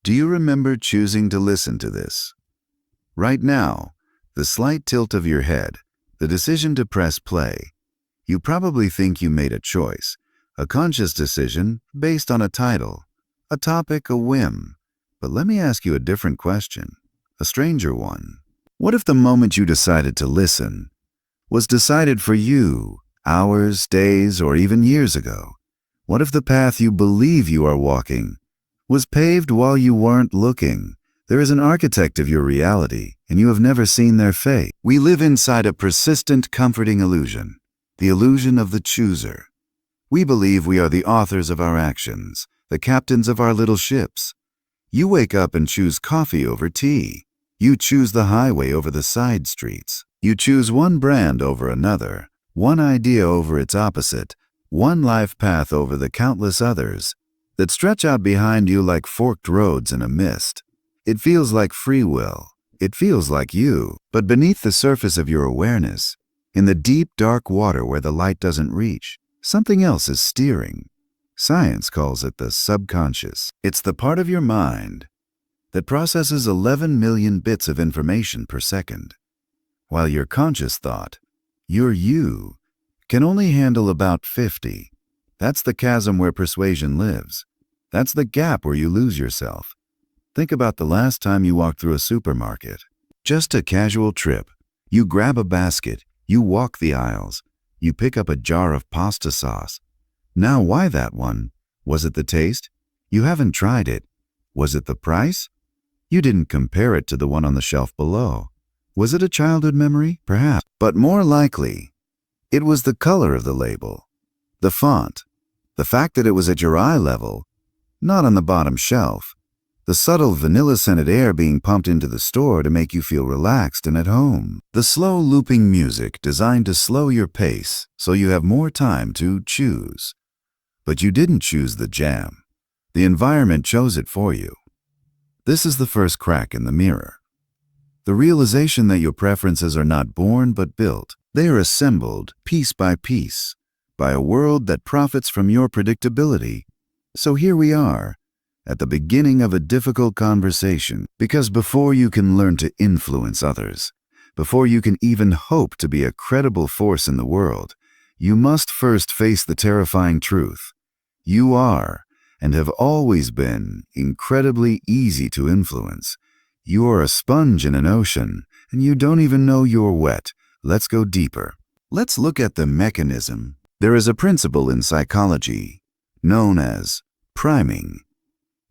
Do you remember choosing to listen to this? Right now, the slight tilt of your head, the decision to press play. You probably think you made a choice, a conscious decision based on a title, a topic, a whim. But let me ask you a different question, a stranger one. What if the moment you decided to listen was decided for you hours, days, or even years ago? What if the path you believe you are walking was paved while you weren't looking? There is an architect of your reality, and you have never seen their face. We live inside a persistent, comforting illusion, the illusion of the chooser. We believe we are the authors of our actions, the captains of our little ships. You wake up and choose coffee over tea. You choose the highway over the side streets. You choose one brand over another, one idea over its opposite, one life path over the countless others that stretch out behind you like forked roads in a mist. It feels like free will. It feels like you. But beneath the surface of your awareness, in the deep, dark water where the light doesn't reach, something else is steering. Science calls it the subconscious. It's the part of your mind that processes 11 million bits of information per second, while your conscious thought, your you, can only handle about 50. That's the chasm where persuasion lives. That's the gap where you lose yourself. Think about the last time you walked through a supermarket. Just a casual trip. You grab a basket, you walk the aisles, you pick up a jar of pasta sauce. Now, why that one? Was it the taste? You haven't tried it. Was it the price? You didn't compare it to the one on the shelf below. Was it a childhood memory? Perhaps. But more likely, it was the color of the label, the font, the fact that it was at your eye level, not on the bottom shelf, the subtle vanilla-scented air being pumped into the store to make you feel relaxed and at home, the slow looping music designed to slow your pace so you have more time to choose. But you didn't choose the jam. The environment chose it for you. This is the first crack in the mirror. The realization that your preferences are not born but built. They are assembled piece by piece by a world that profits from your predictability. So here we are, at the beginning of a difficult conversation, because before you can learn to influence others, before you can even hope to be a credible force in the world, you must first face the terrifying truth. You are, and have always been, incredibly easy to influence. You are a sponge in an ocean, and you don't even know you're wet. Let's go deeper. Let's look at the mechanism. There is a principle in psychology known as priming.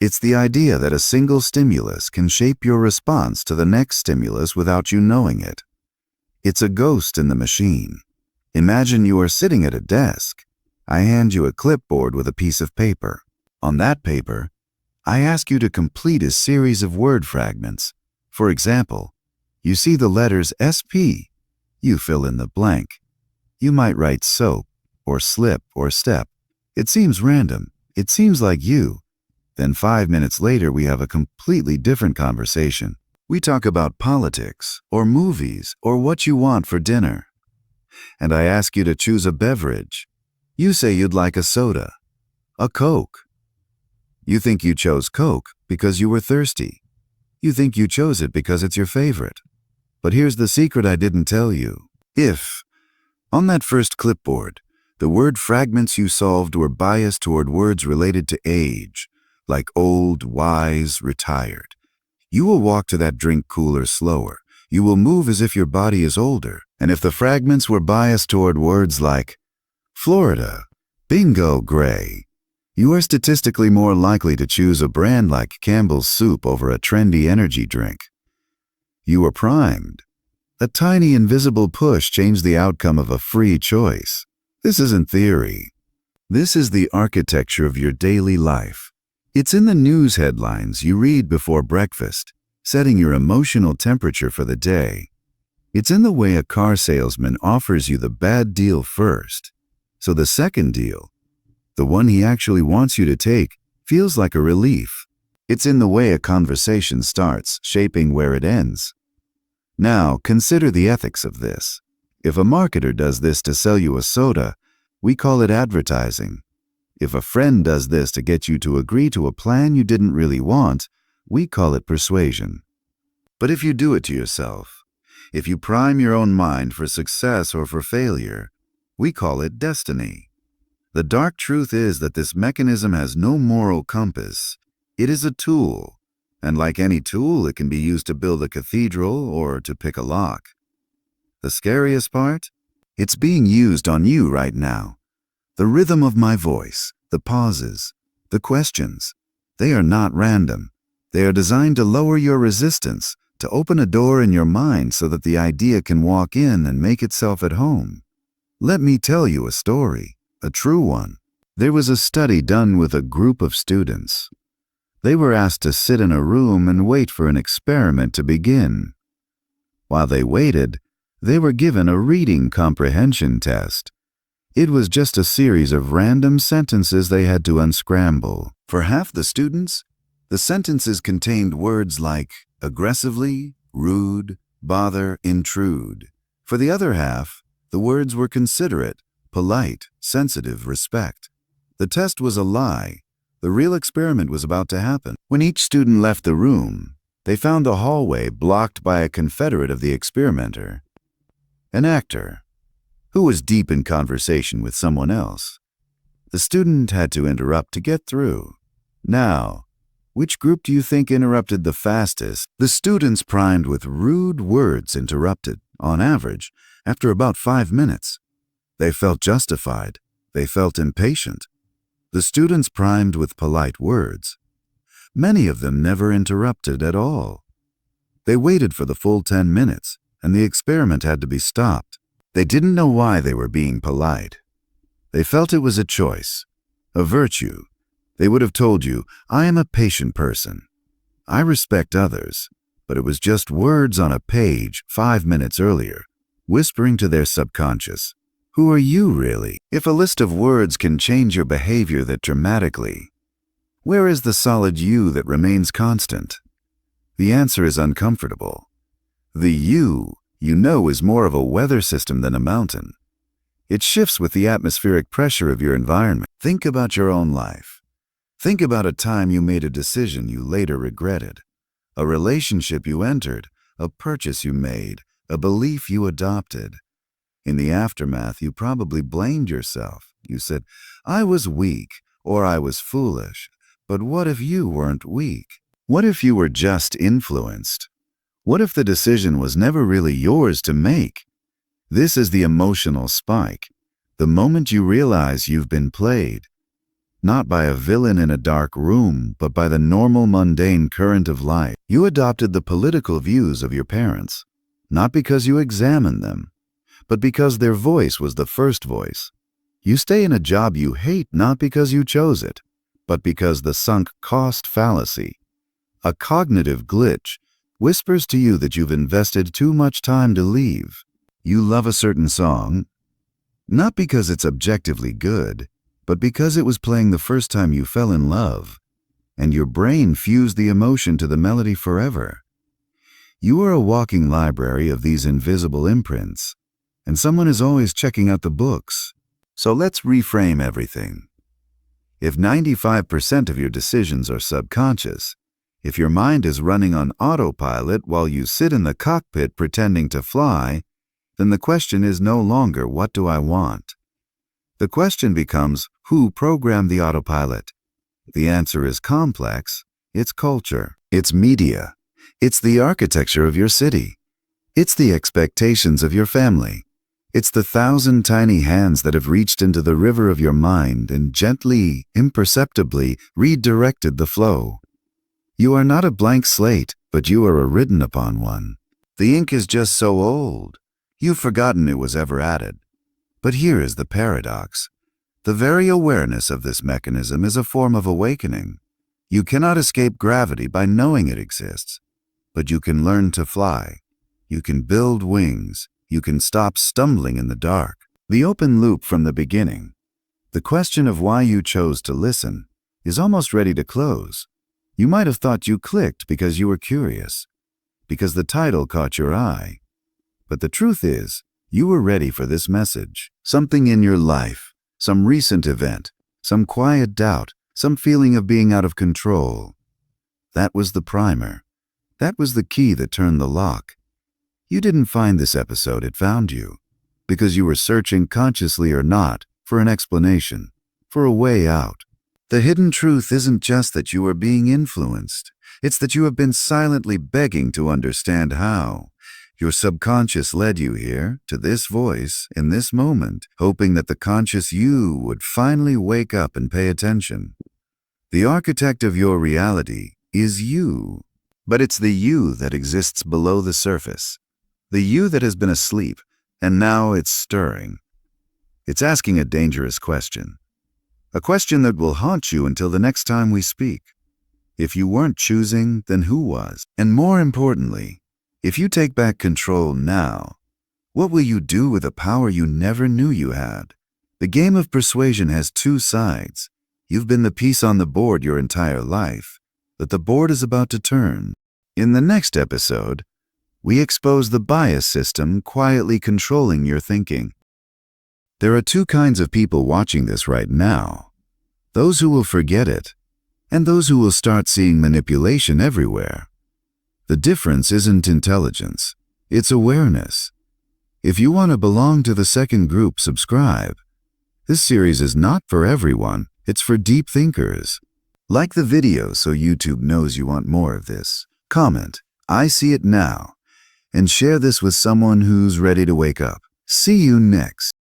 It's the idea that a single stimulus can shape your response to the next stimulus without you knowing it. It's a ghost in the machine. Imagine you are sitting at a desk. I hand you a clipboard with a piece of paper. On that paper, I ask you to complete a series of word fragments. For example, you see the letters SP. You fill in the blank. You might write soap, or slip, or step. It seems random. It seems like you. Then 5 minutes later, we have a completely different conversation. We talk about politics, or movies, or what you want for dinner. And I ask you to choose a beverage. You say you'd like a soda, a Coke. You think you chose Coke because you were thirsty. You think you chose it because it's your favorite. But here's the secret I didn't tell you. If, on that first clipboard, the word fragments you solved were biased toward words related to age, like old, wise, retired, you will walk to that drink cooler slower. You will move as if your body is older. And if the fragments were biased toward words like Florida, bingo, gray, you are statistically more likely to choose a brand like Campbell's Soup over a trendy energy drink. You were primed. A tiny invisible push changed the outcome of a free choice. This isn't theory. This is the architecture of your daily life. It's in the news headlines you read before breakfast, setting your emotional temperature for the day. It's in the way a car salesman offers you the bad deal first, so the second deal, the one he actually wants you to take, feels like a relief. It's in the way a conversation starts, shaping where it ends. Now, consider the ethics of this. If a marketer does this to sell you a soda, we call it advertising. If a friend does this to get you to agree to a plan you didn't really want, we call it persuasion. But if you do it to yourself, if you prime your own mind for success or for failure, we call it destiny. The dark truth is that this mechanism has no moral compass. It is a tool, and like any tool, it can be used to build a cathedral or to pick a lock. The scariest part? It's being used on you right now. The rhythm of my voice, the pauses, the questions, they are not random. They are designed to lower your resistance, to open a door in your mind so that the idea can walk in and make itself at home. Let me tell you a story, a true one. There was a study done with a group of students. They were asked to sit in a room and wait for an experiment to begin. While they waited, they were given a reading comprehension test. It was just a series of random sentences they had to unscramble. For half the students, the sentences contained words like aggressively, rude, bother, intrude. For the other half, the words were considerate, polite, sensitive, respect. The test was a lie. The real experiment was about to happen. When each student left the room, they found the hallway blocked by a confederate of the experimenter, an actor, who was deep in conversation with someone else. The student had to interrupt to get through. Now, which group do you think interrupted the fastest? The students primed with rude words interrupted, on average, after about 5 minutes. They felt justified. They felt impatient. The students primed with polite words. Many of them never interrupted at all. They waited for the full 10 minutes, and the experiment had to be stopped. They didn't know why they were being polite. They felt it was a choice, a virtue. They would have told you, I am a patient person. I respect others, but it was just words on a page 5 minutes earlier, whispering to their subconscious. Who are you really? If a list of words can change your behavior that dramatically, where is the solid you that remains constant? The answer is uncomfortable. The you know is more of a weather system than a mountain. It shifts with the atmospheric pressure of your environment. Think about your own life. Think about a time you made a decision you later regretted, a relationship you entered, a purchase you made, a belief you adopted. In the aftermath, you probably blamed yourself. You said, I was weak or I was foolish. But what if you weren't weak? What if you were just influenced? What if the decision was never really yours to make? This is the emotional spike, the moment you realize you've been played. Not by a villain in a dark room, but by the normal mundane current of life. You adopted the political views of your parents, not because you examined them, but because their voice was the first voice. You stay in a job you hate not because you chose it, but because the sunk cost fallacy, a cognitive glitch, whispers to you that you've invested too much time to leave. You love a certain song, not because it's objectively good, but because it was playing the first time you fell in love, and your brain fused the emotion to the melody forever. You are a walking library of these invisible imprints, and someone is always checking out the books. So let's reframe everything. If 95% of your decisions are subconscious, if your mind is running on autopilot while you sit in the cockpit pretending to fly, then the question is no longer, what do I want? The question becomes, who programmed the autopilot? The answer is complex. It's culture. It's media. It's the architecture of your city. It's the expectations of your family. It's the 1,000 tiny hands that have reached into the river of your mind and gently, imperceptibly redirected the flow. You are not a blank slate, but you are a written upon one. The ink is just so old, you've forgotten it was ever added. But here is the paradox. The very awareness of this mechanism is a form of awakening. You cannot escape gravity by knowing it exists, but you can learn to fly. You can build wings. You can stop stumbling in the dark. The open loop from the beginning, the question of why you chose to listen, is almost ready to close. You might have thought you clicked because you were curious, because the title caught your eye. But the truth is, you were ready for this message. Something in your life, some recent event, some quiet doubt, some feeling of being out of control. That was the primer. That was the key that turned the lock. You didn't find this episode, it found you. Because you were searching, consciously or not, for an explanation, for a way out. The hidden truth isn't just that you are being influenced. It's that you have been silently begging to understand how. Your subconscious led you here, to this voice, in this moment, hoping that the conscious you would finally wake up and pay attention. The architect of your reality is you. But it's the you that exists below the surface. The you that has been asleep, and now it's stirring. It's asking a dangerous question. A question that will haunt you until the next time we speak. If you weren't choosing, then who was? And more importantly, if you take back control now, what will you do with a power you never knew you had? The game of persuasion has two sides. You've been the piece on the board your entire life, but the board is about to turn. In the next episode, we expose the bias system quietly controlling your thinking. There are two kinds of people watching this right now. Those who will forget it, and those who will start seeing manipulation everywhere. The difference isn't intelligence, it's awareness. If you want to belong to the second group, subscribe. This series is not for everyone, it's for deep thinkers. Like the video so YouTube knows you want more of this. Comment, "I see it now," and share this with someone who's ready to wake up. See you next.